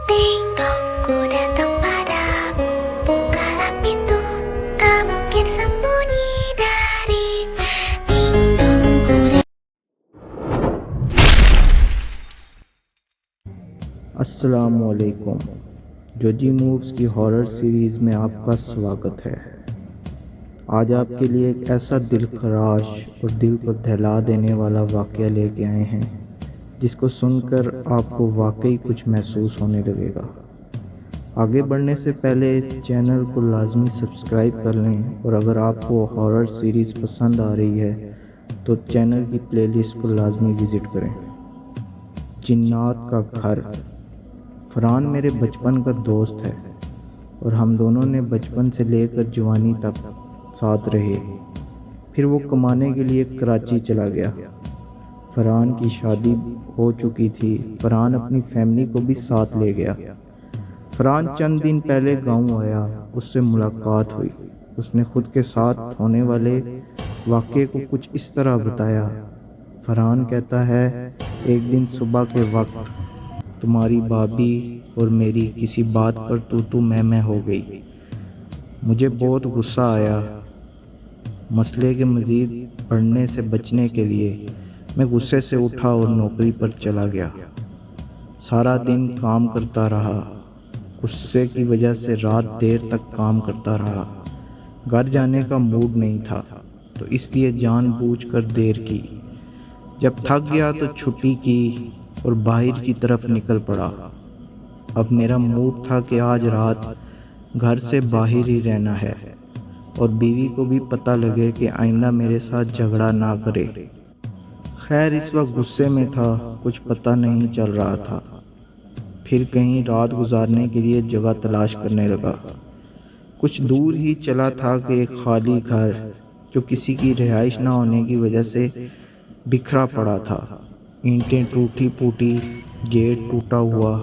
Ding dong, ku datang padamu. Bukalah pintu, tak mungkin sembunyi dari. Ding dong, ku अस्सलामुअलैकुम। Joji moves की horror series में आपका स्वागत है। आज आपके लिए एक ऐसा दिलखराश और दिल को दहला देने वाला वाक़या लेके आए हैं जिसको सुनकर आपको वाकई कुछ महसूस होने लगेगा। आगे बढ़ने से पहले चैनल को लाजमी सब्सक्राइब कर लें, और अगर आपको हॉरर सीरीज़ पसंद आ रही है तो चैनल की प्लेलिस्ट को लाजमी विज़िट करें। जिन्नात का घर। फरहान मेरे बचपन का दोस्त है और हम दोनों ने बचपन से लेकर जवानी तक साथ रहे। फिर वो कमाने के लिए कराची चला गया। फरहान की शादी हो चुकी थी। फरहान अपनी फैमिली को भी साथ ले गया। फरहान चंद दिन पहले गांव आया, उससे मुलाकात हुई। उसने खुद के साथ होने वाले वाक़े को कुछ इस तरह बताया। फरहान कहता है, एक दिन सुबह के वक्त तुम्हारी भाभी और मेरी किसी बात पर तू मैं हो गई। मुझे बहुत गुस्सा आया। मसले के मज़ीद बढ़ने से बचने के लिए मैं गुस्से से उठा और नौकरी पर चला गया। सारा दिन काम करता रहा। गुस्से की वजह से रात देर तक काम करता रहा। घर जाने का मूड नहीं था तो इसलिए जानबूझकर देर की। जब थक गया तो छुट्टी की और बाहर की तरफ निकल पड़ा। अब मेरा मूड था कि आज रात घर से बाहर ही रहना है और बीवी को भी पता लगे कि आइंदा मेरे साथ झगड़ा ना करे। खैर, इस वक्त गुस्से में था, कुछ पता नहीं चल रहा था। फिर कहीं रात गुजारने के लिए जगह तलाश करने लगा। कुछ दूर ही चला था कि एक खाली घर जो किसी की रिहाइश ना होने की वजह से बिखरा पड़ा था। ईंटें टूटी फूटी, गेट टूटा हुआ।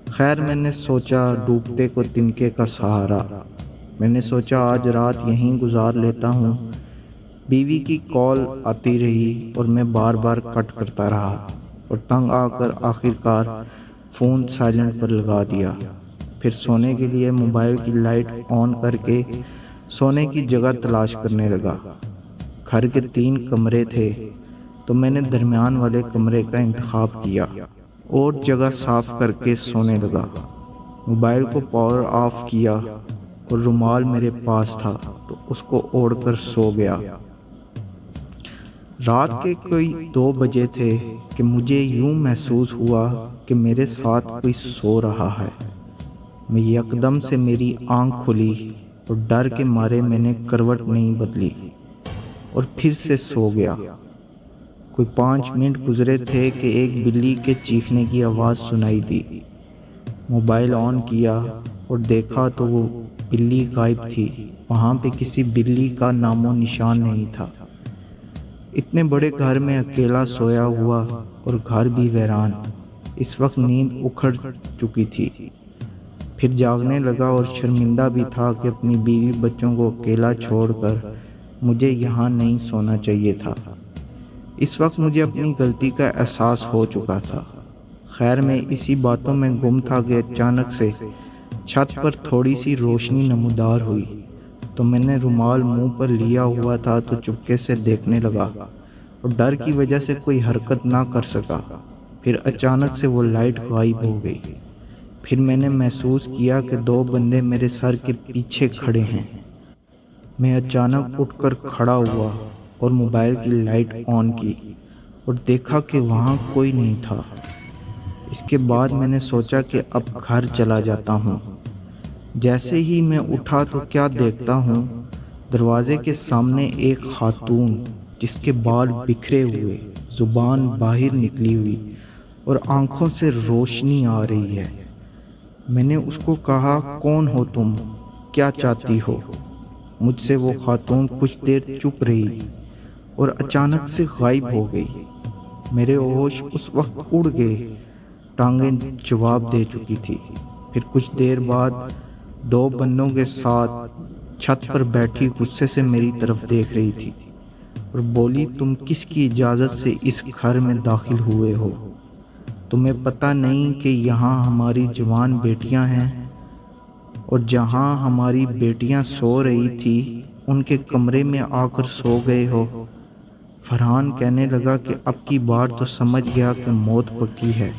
खैर, मैंने सोचा डूबते को तिनके का सहारा। मैंने सोचा आज रात यहीं गुजार लेता हूँ। बीवी की कॉल आती रही और मैं बार बार कट करता रहा और तंग आकर आखिरकार फ़ोन साइलेंट पर लगा दिया। फिर सोने के लिए मोबाइल की लाइट ऑन करके सोने की जगह तलाश करने लगा। घर के 3 कमरे थे तो मैंने दरमियान वाले कमरे का इंतखाब किया और जगह साफ़ करके सोने लगा। मोबाइल को पावर ऑफ किया और रुमाल मेरे पास था तो उसको ओढ़कर सो गया। रात के कोई 2 बजे थे कि मुझे यूं महसूस हुआ कि मेरे साथ कोई सो रहा है। मैं यकदम से मेरी आंख खुली और डर के मारे मैंने करवट नहीं बदली और फिर से सो गया। कोई 5 मिनट गुजरे थे कि एक बिल्ली के चीखने की आवाज़ सुनाई दी। मोबाइल ऑन किया और देखा तो वो बिल्ली गायब थी। वहाँ पे किसी बिल्ली का नामो निशान नहीं था। इतने बड़े घर में अकेला सोया हुआ और घर भी वीरान। इस वक्त नींद उखड़ चुकी थी। फिर जागने लगा और शर्मिंदा भी था कि अपनी बीवी बच्चों को अकेला छोड़कर मुझे यहाँ नहीं सोना चाहिए था। इस वक्त मुझे अपनी गलती का एहसास हो चुका था। खैर, मैं इसी बातों में गुम था कि अचानक से छत पर थोड़ी सी रोशनी नमूदार हुई तो मैंने रुमाल मुंह पर लिया हुआ था तो चुपके से देखने लगा और डर की वजह से कोई हरकत ना कर सका। फिर अचानक से वो लाइट गायब हो गई। फिर मैंने महसूस किया कि 2 बंदे मेरे सर के पीछे खड़े हैं। मैं अचानक उठकर खड़ा हुआ और मोबाइल की लाइट ऑन की और देखा कि वहाँ कोई नहीं था। इसके बाद मैंने सोचा कि अब घर चला जाता हूँ। जैसे ही मैं उठा तो क्या देखता हूँ, दरवाजे के सामने एक खातून जिसके बाल बिखरे हुए, ज़ुबान बाहर निकली हुई और आंखों से रोशनी आ रही है। मैंने उसको कहा, कौन हो तुम, क्या चाहती हो? मुझसे वो खातून कुछ देर चुप रही और अचानक से गायब हो गई। मेरे होश उस वक्त उड़ गए। टांगें जवाब दे चुकी थी। फिर कुछ देर बाद 2 बंदों के साथ छत पर बैठी गुस्से से मेरी तरफ देख रही थी और बोली, तुम किसकी इजाज़त से इस घर में दाखिल हुए हो? تمہیں پتہ نہیں کہ یہاں ہماری جوان بیٹیاں ہیں اور جہاں ہماری بیٹیاں سو رہی تھی ان کے کمرے میں آ کر سو گئے ہو۔ فرحان کہنے لگا کہ اب کی بار تو سمجھ گیا کہ موت پکی ہے،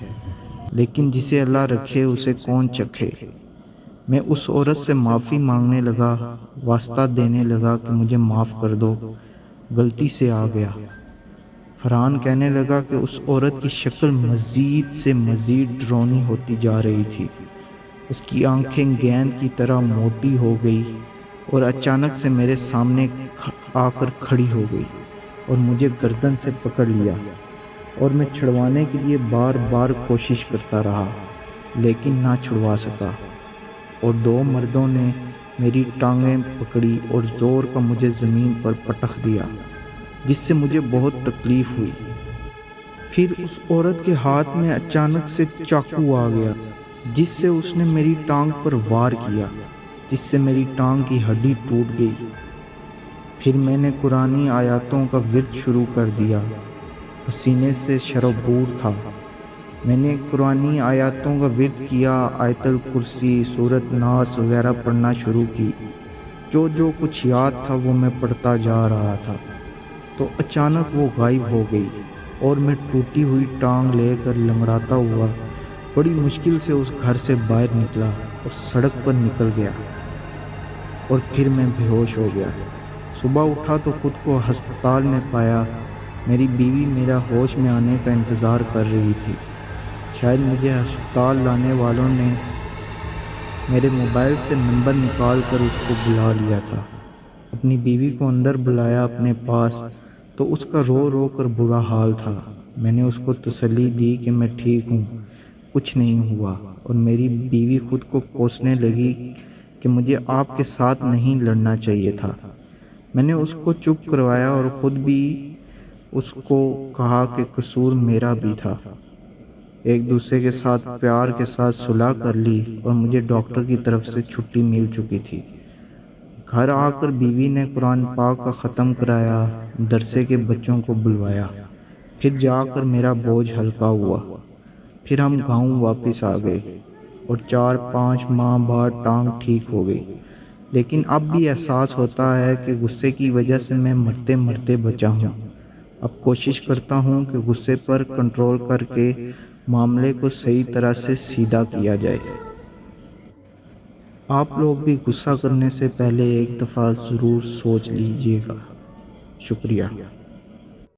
لیکن جسے اللہ رکھے اسے کون چکھے۔ میں اس عورت سے معافی مانگنے لگا، واسطہ دینے لگا کہ مجھے معاف کر دو، غلطی سے آ گیا۔ فرحان کہنے لگا کہ اس عورت کی شکل مزید سے مزید ڈراؤنی ہوتی جا رہی تھی۔ اس کی آنکھیں گیند کی طرح موٹی ہو گئی اور اچانک سے میرے سامنے آ کر کھڑی ہو گئی اور مجھے گردن سے پکڑ لیا، اور میں چھڑوانے کے لیے بار بار کوشش کرتا رہا لیکن نہ چھڑوا سکا، اور دو مردوں نے میری ٹانگیں پکڑی اور زور کا مجھے زمین پر پٹخ دیا، جس سے مجھے بہت تکلیف ہوئی۔ پھر اس عورت کے ہاتھ میں اچانک سے چاقو آ گیا، جس سے اس نے میری ٹانگ پر وار کیا، جس سے میری ٹانگ کی ہڈی ٹوٹ گئی۔ پھر میں نے قرآنی آیاتوں کا ورد شروع کر دیا، پسینے سے شرابور تھا۔ میں نے قرآنی آیاتوں کا ورد کیا، آیت الکرسی، سورۃ ناس وغیرہ پڑھنا شروع کی۔ جو کچھ یاد تھا وہ میں پڑھتا جا رہا تھا، تو اچانک وہ غائب ہو گئی اور میں ٹوٹی ہوئی ٹانگ لے کر لنگڑاتا ہوا بڑی مشکل سے اس گھر سے باہر نکلا اور سڑک پر نکل گیا، اور پھر میں بے ہوش ہو گیا۔ صبح اٹھا تو خود کو ہسپتال میں پایا۔ میری بیوی میرا ہوش میں آنے کا انتظار کر رہی تھی۔ شاید مجھے ہسپتال لانے والوں نے میرے موبائل سے نمبر نکال کر اس کو بلا لیا تھا۔ اپنی بیوی کو اندر بلایا اپنے پاس، تو اس کا رو رو کر برا حال تھا۔ میں نے اس کو تسلی دی کہ میں ٹھیک ہوں، کچھ نہیں ہوا، اور میری بیوی خود کو کوسنے لگی کہ مجھے آپ کے ساتھ نہیں لڑنا چاہیے تھا۔ میں نے اس کو چپ کروایا اور خود بھی اس کو کہا کہ قصور میرا بھی تھا۔ ایک دوسرے کے ساتھ پیار کے ساتھ صلح کر لی اور مجھے ڈاکٹر کی طرف سے چھٹی مل چکی تھی۔ گھر آ کر بیوی نے قرآن پاک کا ختم کرایا، مدرسے کے بچوں کو بلوایا، پھر جا کر میرا بوجھ ہلکا ہوا۔ پھر ہم گاؤں واپس آ گئے اور 4-5 ماہ بعد ٹانگ ٹھیک ہو گئی، لیکن اب بھی احساس ہوتا ہے کہ غصے کی وجہ سے میں مرتے مرتے بچا ہوں۔ اب کوشش کرتا ہوں کہ غصے پر کنٹرول کر کے معاملے کو صحیح طرح سے سیدھا کیا جائے۔ آپ لوگ بھی غصہ کرنے سے پہلے ایک دفعہ ضرور سوچ لیجیے گا۔ شکریہ۔